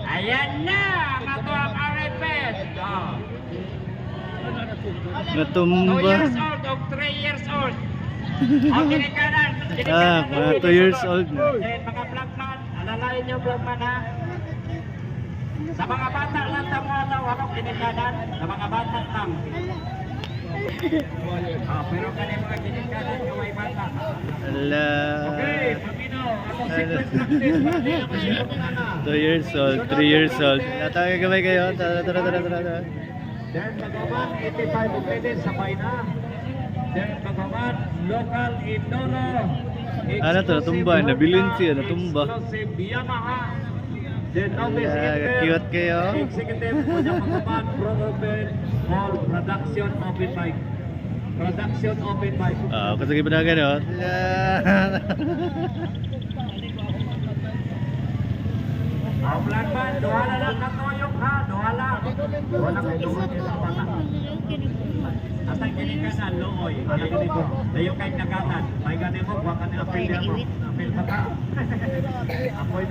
Ayan na, ang ato ang RFS. Oh. 2 Natumba. years old o 3 years old. O, kinikanan. Mga 2 years old na. Mga vlogman, alalayan nyo vlogman ha. Sa mga bata lang tamo ano, kinikanan. Sa mga bata lang. Pero kanil mga kinikanan yung may bata. Ala. Okay, Pamino, ako sequence practice. 2 years old, 3 years old. Natawag kamay kayo. Tara. Then magawan 85 credit sabay na. Then magawan local Indolo. Ano to, natumba, nabilin siya, natumba. Exclusive Yamaha. Then novice Ala, Inter. cute kayo. Executive po niya magawan Proven All Production Open Mic. Production Open Mic. Kasi gimana no? Ang vlogman, duhala lang katuyok ha, duhala. Wala kang duhala sa bata. Asa kinikanan, looy. Layo kay nagatan. May ganin mo, huwag ka nila pwede mo. Apil bata. Ako'y